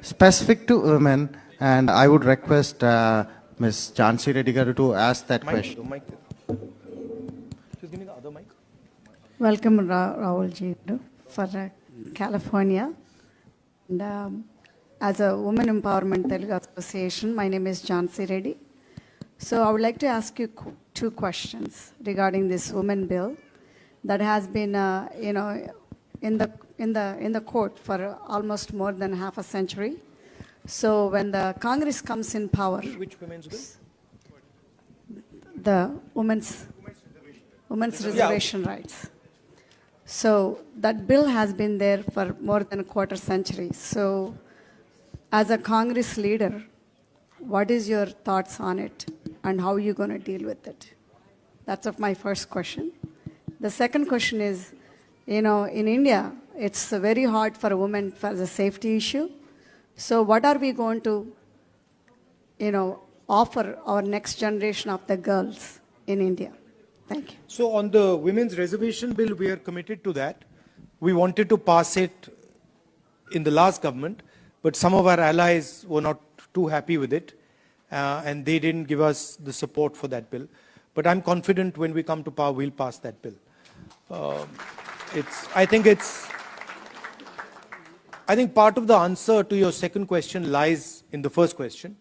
specific to women, and I would request Ms. Jhansi Reddy garu to ask that question. She's giving the other mic. Welcome, Rahul Ji, for California. And as a Women Empowerment Telugu Association, my name is Jhansi Reddy. So I would like to ask you two questions regarding this women bill that has been, in the court for almost more than half a century. So when the Congress comes in power, Which women's bill? the women's reservation rights. So that bill has been there for more than a quarter century. So as a Congress leader, what is your thoughts on it and how are you going to deal with it? That's of my first question. The second question is, in India, it's very hard for a woman for the safety issue. So what are we going to, offer our next generation of the girls in India? Thank you. So on the women's reservation bill, we are committed to that. We wanted to pass it in the last government, but some of our allies were not too happy with it, and they didn't give us the support for that bill. But I'm confident when we come to power, we'll pass that bill. I think part of the answer to your second question lies in the first question.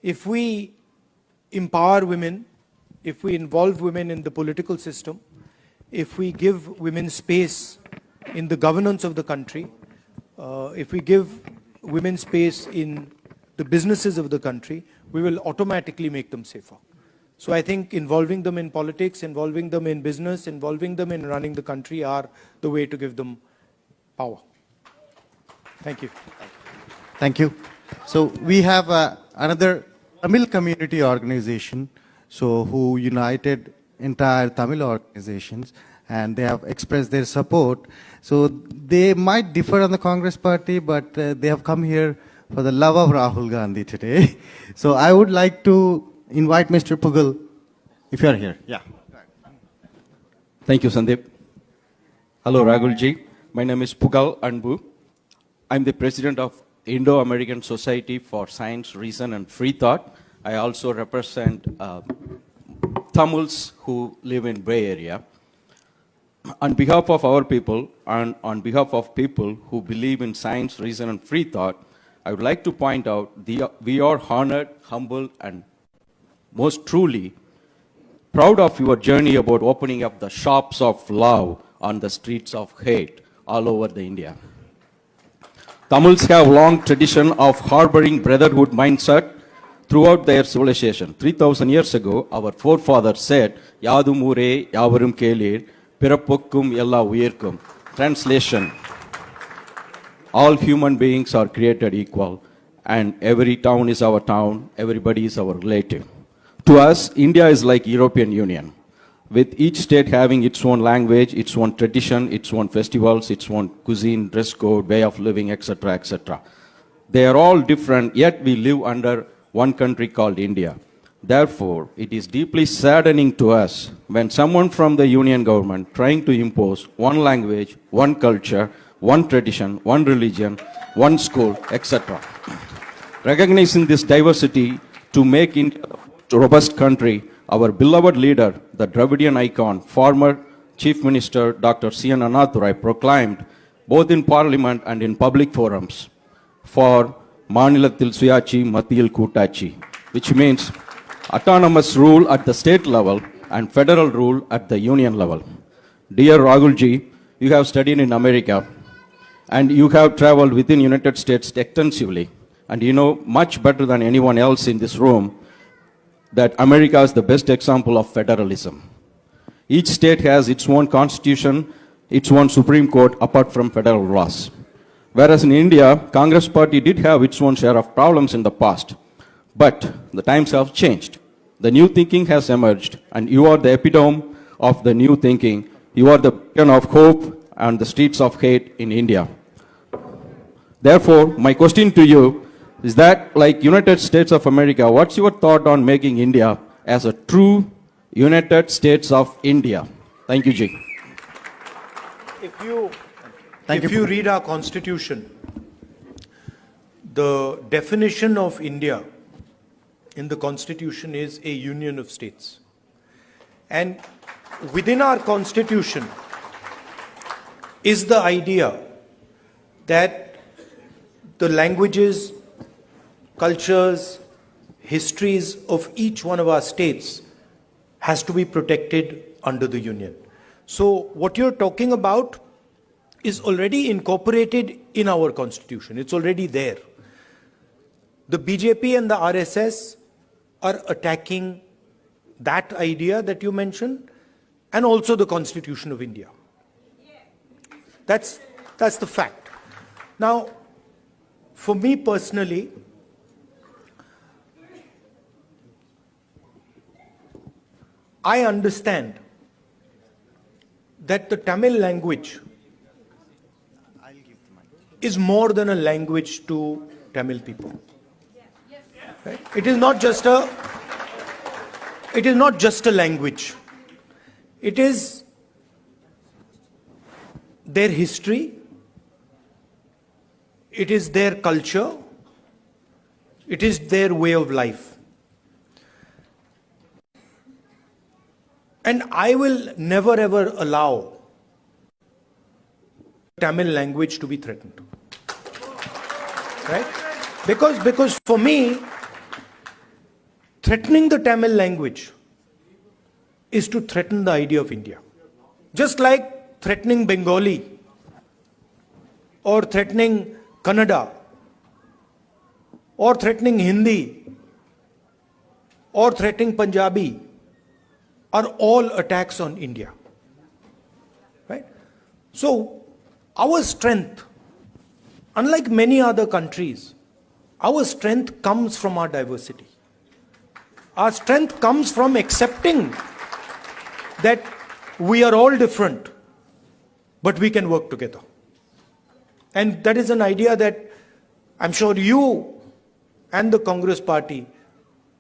If we empower women, if we involve women in the political system, if we give women space in the governance of the country, if we give women space in the businesses of the country, we will automatically make them safer. So I think involving them in politics, involving them in business, involving them in running the country are the way to give them power. Thank you. Thank you. So we have another Tamil community organization, who united entire Tamil organizations, and they have expressed their support. So they might differ on the Congress party, but they have come here for the love of Rahul Gandhi today. So I would like to invite Mr. Pugal, if you are here. Yeah. Thank you, Sandeep. Hello, Rahul Ji. My name is Pugal Anbu. I'm the president of Indo-American Society for Science, Reason and Free Thought. I also represent Tamils who live in Bay Area. On behalf of our people and on behalf of people who believe in science, reason and free thought, I would like to point out we are honored, humble and most truly proud of your journey about opening up the shops of love on the streets of hate all over the India. Tamils have long tradition of harboring brotherhood mindset throughout their civilization. 3,000 years ago, our forefathers said, Yadum ure, Yavarum kelir, Pirapukkum yella uyirkum. Translation, all human beings are created equal, and every town is our town, everybody is our relative. To us, India is like European Union, with each state having its own language, its own tradition, its own festivals, its own cuisine, dress code, way of living, etc., etc. They are all different, yet we live under one country called India. Therefore, it is deeply saddening to us when someone from the union government trying to impose one language, one culture, one tradition, one religion, one school, etc. Recognizing this diversity to make India a robust country, our beloved leader, the Dravidian icon, former Chief Minister Dr. C.N. Anathurai proclaimed, both in Parliament and in public forums, for Manilathil Suyachi Mathil Kutachi, which means autonomous rule at the state level and federal rule at the union level. Dear Rahul Ji, you have studied in America and you have traveled within United States extensively, and you know much better than anyone else in this room that America is the best example of federalism. Each state has its own constitution, its own Supreme Court apart from federal laws. Whereas in India, Congress party did have its own share of problems in the past. But the times have changed. The new thinking has emerged, and you are the epitome of the new thinking. You are the beacon of hope and the streets of hate in India. Therefore, my question to you is that, like United States of America, what's your thought on making India as a true United States of India? Thank you, Ji. If you read our constitution, the definition of India in the Constitution is a union of states. And within our Constitution is the idea that the languages, cultures, histories of each one of our states has to be protected under the union. So what you're talking about is already incorporated in our constitution. It's already there. The BJP and the RSS are attacking that idea that you mentioned and also the Constitution of India. That's the fact. Now, for me personally, I understand that the Tamil language is more than a language to Tamil people. Right? It is not just a language. It is their history, it is their culture, it is their way of life. And I will never ever allow Tamil language to be threatened. Right? Because for me, threatening the Tamil language is to threaten the idea of India. Just like threatening Bengali or threatening Kannada or threatening Hindi or threatening Punjabi are all attacks on India. Right? So, our strength, unlike many other countries, our strength comes from our diversity. Our strength comes from accepting that we are all different, but we can work together. And that is an idea that I'm sure you and the Congress party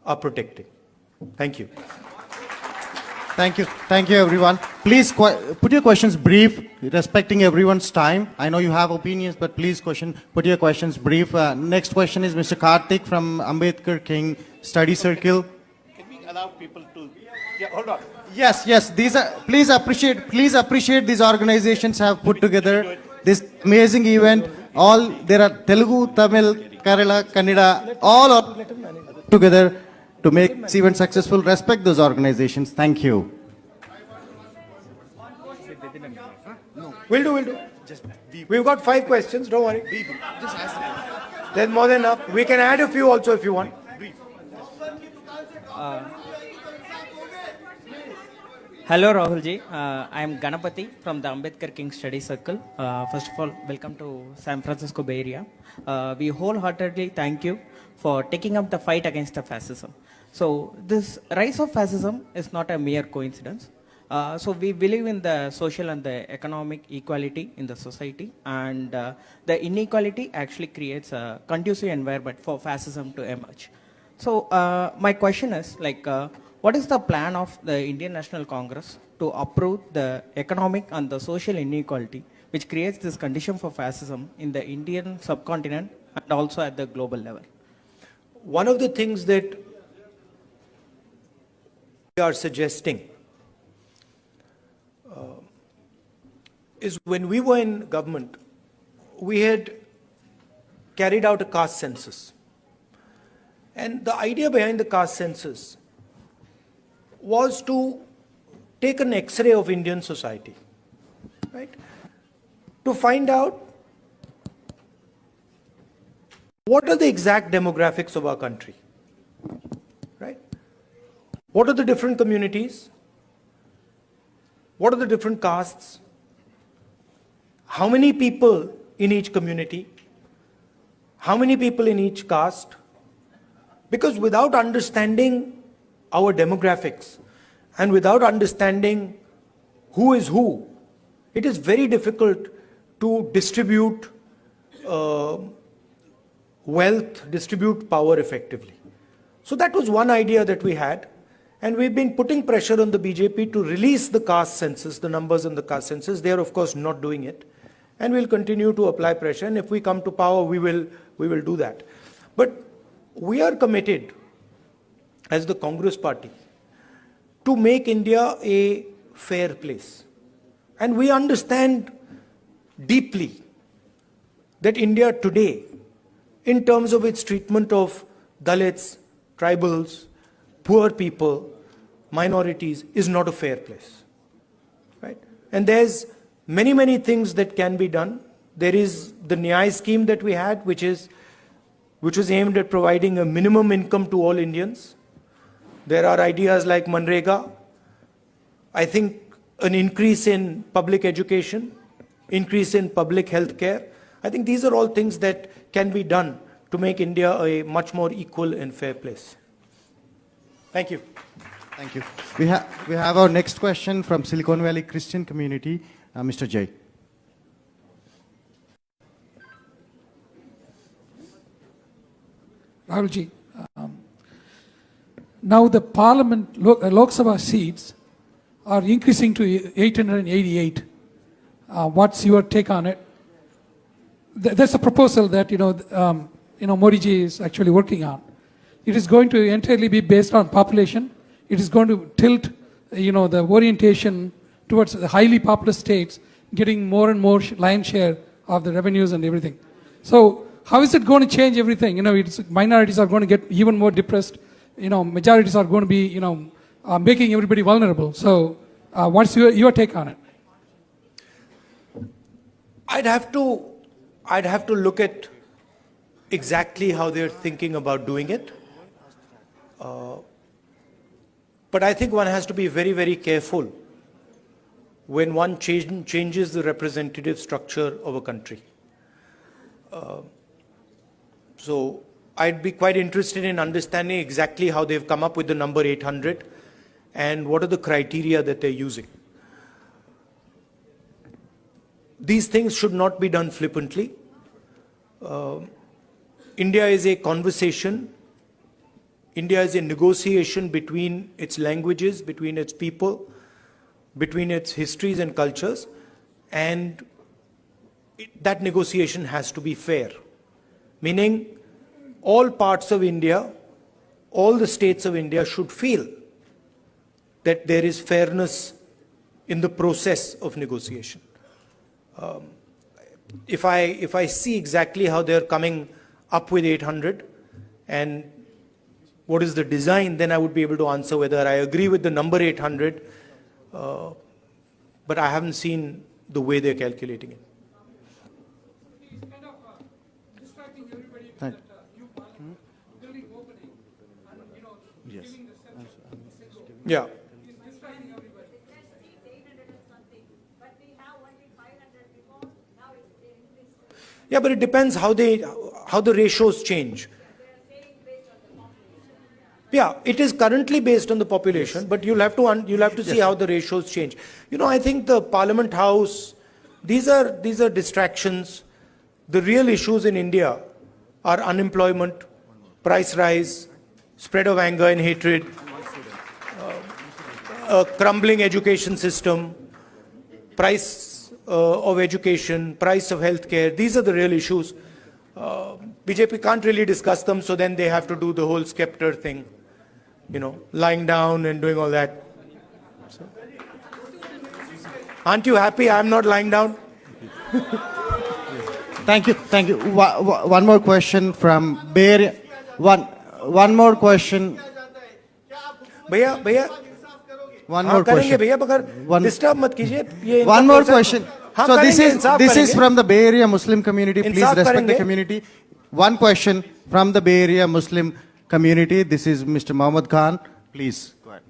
are protecting. Thank you. Thank you. Thank you, everyone. Please put your questions brief, respecting everyone's time. I know you have opinions, but please put your questions brief. Next question is Mr. Karthik from Ambedkar King Study Circle. Can we allow people to... Yeah, hold on. Yes. These are, please appreciate these organizations have put together this amazing event. There are Telugu, Tamil, Kerala, Kannada, all are together to make this event successful. Respect those organizations. Thank you. We'll do. We've got 5 questions, don't worry. There's more than enough. We can add a few also if you want. Hello Rahul ji, I am Ganapati from the Ambedkar King Study Circle. First of all, welcome to San Francisco Bay Area. We wholeheartedly thank you for taking up the fight against the fascism. So this rise of fascism is not a mere coincidence. So we believe in the social and the economic equality in the society, and the inequality actually creates a conducive environment for fascism to emerge. So my question is what is the plan of the Indian National Congress to uproot the economic and the social inequality which creates this condition for fascism in the Indian subcontinent and also at the global level? One of the things that we are suggesting is when we were in government, we had carried out a caste census. And the idea behind the caste census was to take an X-ray of Indian society, right? To find out what are the exact demographics of our country, right? What are the different communities? What are the different castes? How many people in each community? How many people in each caste? Because without understanding our demographics and without understanding who is who, it is very difficult to distribute wealth, distribute power effectively. So that was one idea that we had, and we've been putting pressure on the BJP to release the caste census, the numbers in the caste census. They are of course not doing it. and we'll continue to apply pressure. And if we come to power, we will do that. But we are committed as the Congress party to make India a fair place. And we understand deeply that India today, in terms of its treatment of Dalits, tribals, poor people, minorities, is not a fair place. Right? And there's many, many things that can be done. There is the Nyay scheme that we had, which was aimed at providing a minimum income to all Indians. There are ideas like Manrega. I think an increase in public education, increase in public health care. I think these are all things that can be done to make India a much more equal and fair place. Thank you. Thank you. We have our next question from Silicon Valley Christian community, Mr. Jay. Rahul ji, now the Parliament Lok Sabha seats are increasing to 888. What's your take on it? There's a proposal that Modi ji is actually working on. It is going to entirely be based on population. It is going to tilt, the orientation towards the highly populous states, getting more and more lion share of the revenues and everything. So how is it going to change everything? Minorities are going to get even more depressed. Majorities are going to be, making everybody vulnerable. So what's your take on it? I'd have to look at exactly how they're thinking about doing it. But I think one has to be very, very careful when one changes the representative structure of a country. So I'd be quite interested in understanding exactly how they've come up with the number 800 and what are the criteria that they're using. These things should not be done flippantly. India is a conversation. India is a negotiation between its languages, between its people, between its histories and cultures, and that negotiation has to be fair. Meaning, all parts of India, all the states of India should feel that there is fairness in the process of negotiation. If I see exactly how they're coming up with 800 and what is the design, then I would be able to answer whether I agree with the number 800, but I haven't seen the way they're calculating it. Distracting everybody with that new parliament, building opening, and Yes. giving the center. Yeah. Distracting everybody. Yeah, but it depends how the ratios change. Yeah, it is currently based on the population, but you'll have to see how the ratios change. I think the Parliament House, these are distractions. The real issues in India are unemployment, price rise, spread of anger and hatred, a crumbling education system, price of education, price of healthcare. These are the real issues. BJP can't really discuss them, so then they have to do the whole scepter thing, lying down and doing all that. So, aren't you happy I'm not lying down? Thank you. Thank you. One more question from Bay Area. One more question. भैया One हाँ more करेंगे question. भैया मगर disturb मत कीजिए ये इनका One more process- question. हाँ, So करेंगे, this is करेंगे। from the Bay Area Muslim community. Please Insaf respect the करेंगे। community. One question from the Bay Area Muslim community. This is Mr. Mohammad Khan. Please go ahead.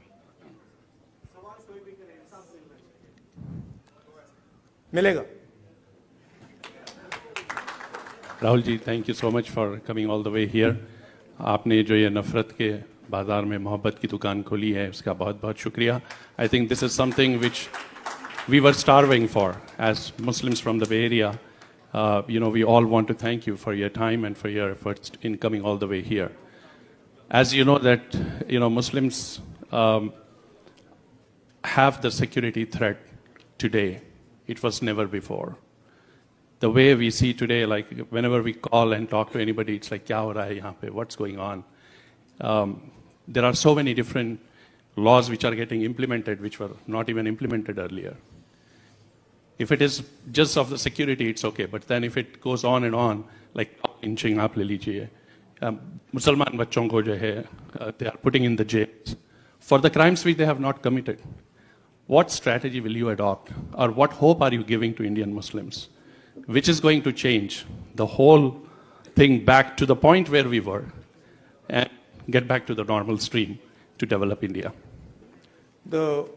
मिलेगा Rahul ji, thank you so much for coming all the way here. आपने जो ये नफ़रत के बाज़ार में मोहब्बत की दुकान खोली है, उसका बहुत बहुत शुक्रिया. I think this is something which we were starving for as Muslims from the Bay Area. We all want to thank you for your time and for your efforts in coming all the way here. As you know that, Muslims have the security threat today. It was never before. the way we see today, like whenever we call and talk to anybody, it's like, kya ho raha hai yahan pe? What's going on? There are so many different laws which are getting implemented, which were not even implemented earlier. If it is just of the security, it's okay. But then if it goes on and on, like lynching, aap le lijiye. Mussalman bachon ko jo hai, they are putting in the jails for the crimes which they have not committed. What strategy will you adopt? Or what hope are you giving to Indian Muslims? Which is going to change the whole thing back to the point where we were and get back to the normal stream to develop India. The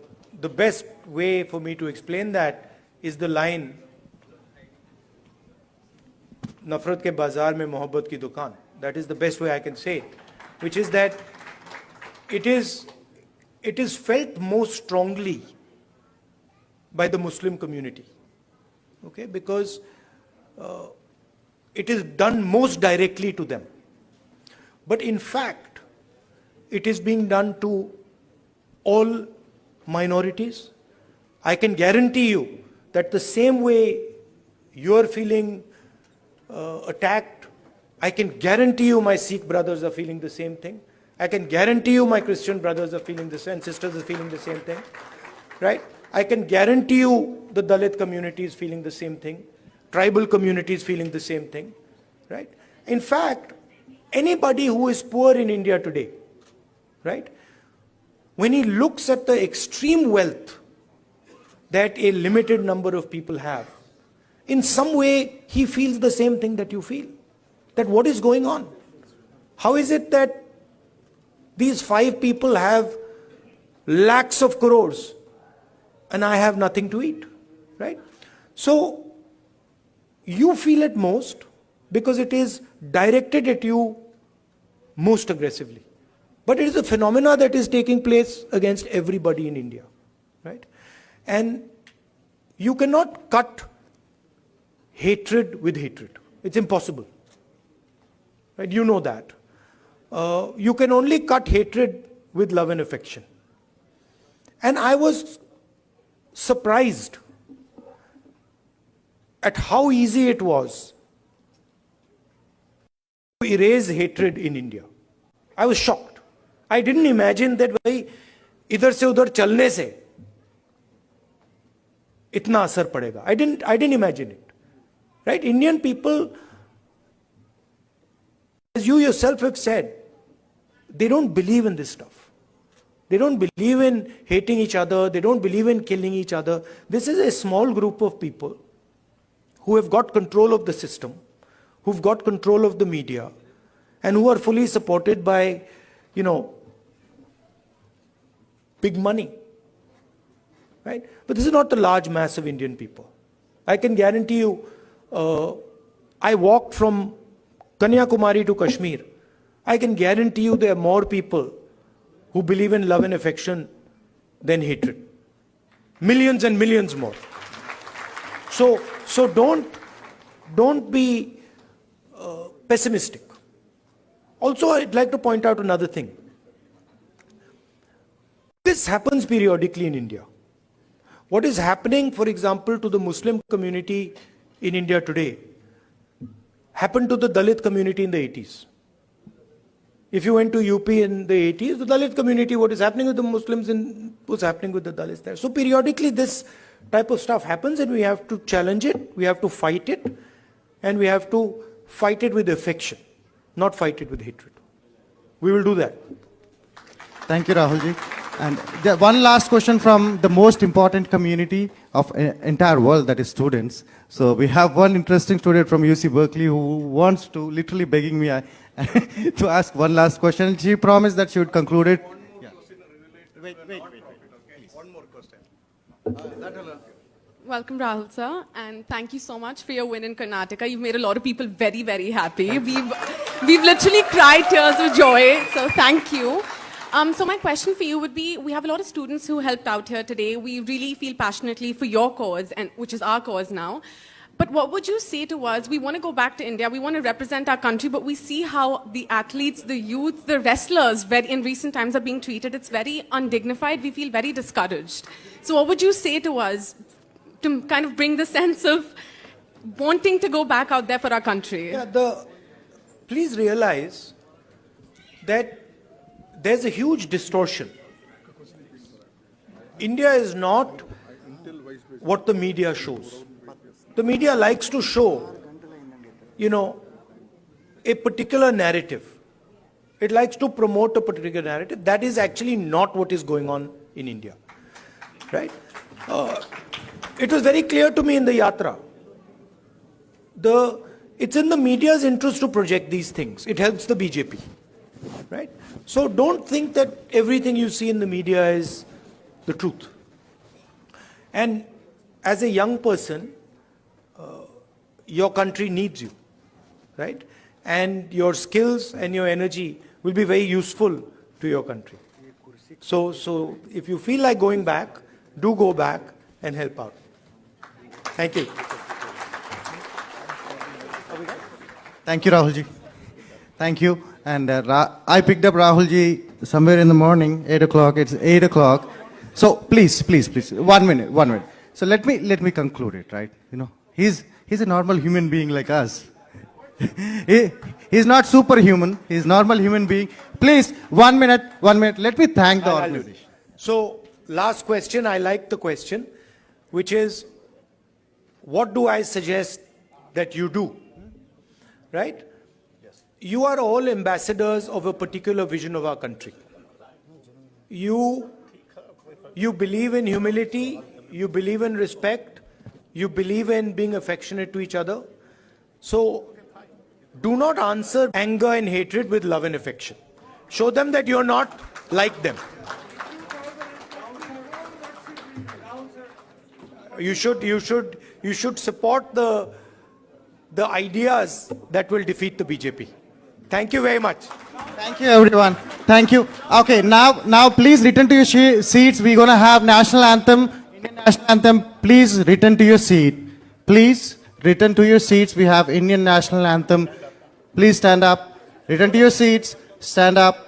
best way for me to explain that is the line, Nafrat ke bazaar mein mohabbat ki dukaan. That is the best way I can say it, which is that it is felt most strongly by the Muslim community, okay, because it is done most directly to them. But in fact, it is being done to all minorities. I can guarantee you that the same way you are feeling attacked, I can guarantee you my Sikh brothers are feeling the same thing. I can guarantee you my Christian brothers are feeling the same, sisters are feeling the same thing, right? I can guarantee you the Dalit community is feeling the same thing. Tribal community is feeling the same thing, right? In fact, anybody who is poor in India today, right? When he looks at the extreme wealth that a limited number of people have, in some way he feels the same thing that you feel. That what is going on? How is it that these 5 people have lakhs of crores and I have nothing to eat, right? So you feel it most because it is directed at you most aggressively. But it is a phenomena that is taking place against everybody in India, right? And you cannot cut hatred with hatred. It's impossible, right? You know that. You can only cut hatred with love and affection. And I was surprised at how easy it was to erase hatred in India. I was shocked. I didn't imagine that bhai idhar se udhar chalne se itna asar padega. I didn't imagine it. Right? Indian people, as you yourself have said, they don't believe in this stuff. They don't believe in hating each other. They don't believe in killing each other. This is a small group of people who have got control of the system, who've got control of the media, and who are fully supported by, big money. Right? But this is not the large mass of Indian people. I can guarantee you, I walked from Kanyakumari to Kashmir. I can guarantee you there are more people who believe in love and affection than hatred. Millions and millions more. So don't be pessimistic. Also, I'd like to point out another thing. This happens periodically in India. What is happening, for example, to the Muslim community in India today happened to the Dalit community in the 80s. If you went to UP in the 80s, the Dalit community, what is happening with the Muslims was happening with the Dalits there. So periodically this type of stuff happens and we have to challenge it, we have to fight it, and we have to fight it with affection, not fight it with hatred. We will do that. Thank you, Rahulji. And one last question from the most important community of entire world, that is students. So we have one interesting student from UC Berkeley who wants to, literally begging me to ask one last question. She promised that she would conclude it. Wait. One more question. Welcome, Rahul sir, and thank you so much for your win in Karnataka. You've made a lot of people very, very happy. We've literally cried tears of joy, so thank you. So my question for you would be, we have a lot of students who helped out here today. We really feel passionately for your cause, and which is our cause now. But what would you say to us? We want to go back to India. We want to represent our country, but we see how the athletes, the youth, the wrestlers in recent times are being treated. It's very undignified. We feel very discouraged. So what would you say to us to kind of bring the sense of wanting to go back out there for our country. Yeah, please realize that there's a huge distortion. India is not what the media shows. The media likes to show, a particular narrative. It likes to promote a particular narrative. That is actually not what is going on in India. Right? It was very clear to me in the Yatra. It's in the media's interest to project these things. It helps the BJP. Right? So don't think that everything you see in the media is the truth. And as a young person, your country needs you. Right? And your skills and your energy will be very useful to your country. So if you feel like going back, do go back and help out. Thank you. Thank you, Rahul ji. Thank you. And I picked up Rahul ji somewhere in the morning, 8 o'clock. It's 8 o'clock. So please, 1 minute. So let me conclude it, right? He's a normal human being like us. He's not superhuman. He's normal human being. Please, 1 minute. Let me thank the organization. So last question, I like the question, which is, what do I suggest that you do? Right? Yes. You are all ambassadors of a particular vision of our country. You believe in humility, you believe in respect, you believe in being affectionate to each other. So do not answer anger and hatred with love and affection. Show them that you're not like them. You should support the ideas that will defeat the BJP. Thank you very much. Thank you, everyone. Thank you. Okay, now please return to your seats. We're going to have national anthem, Indian national anthem. Please return to your seat. Please return to your seats. We have Indian national anthem. Please stand up. Return to your seats. Stand up.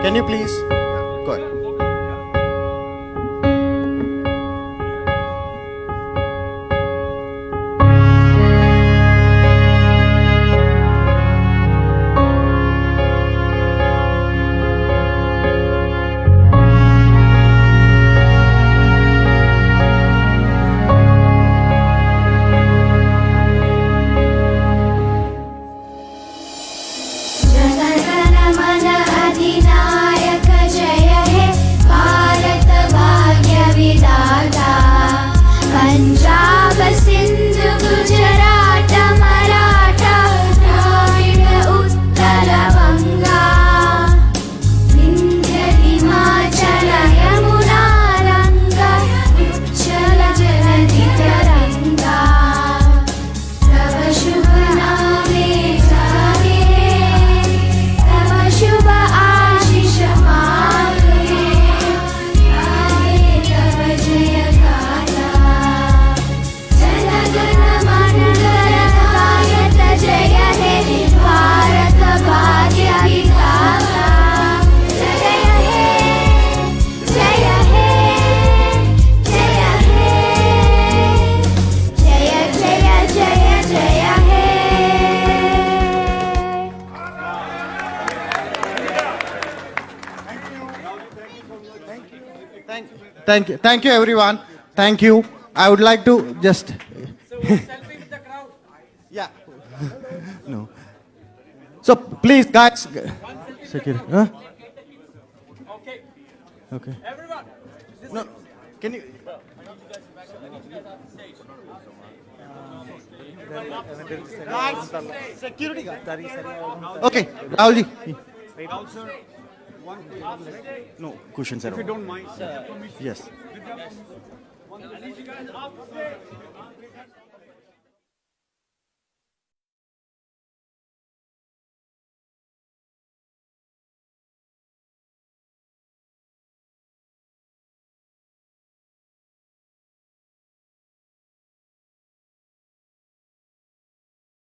Can you please go ahead? Thank you, everyone. Thank you. I would like to just. Selfie with the crowd. Yeah. No. So please, guys. Security. Huh? Okay. Okay. Everyone. No. Can you? Guys, security guard. Okay, Rahul ji. No, cushions are. If you don't mind. Yes.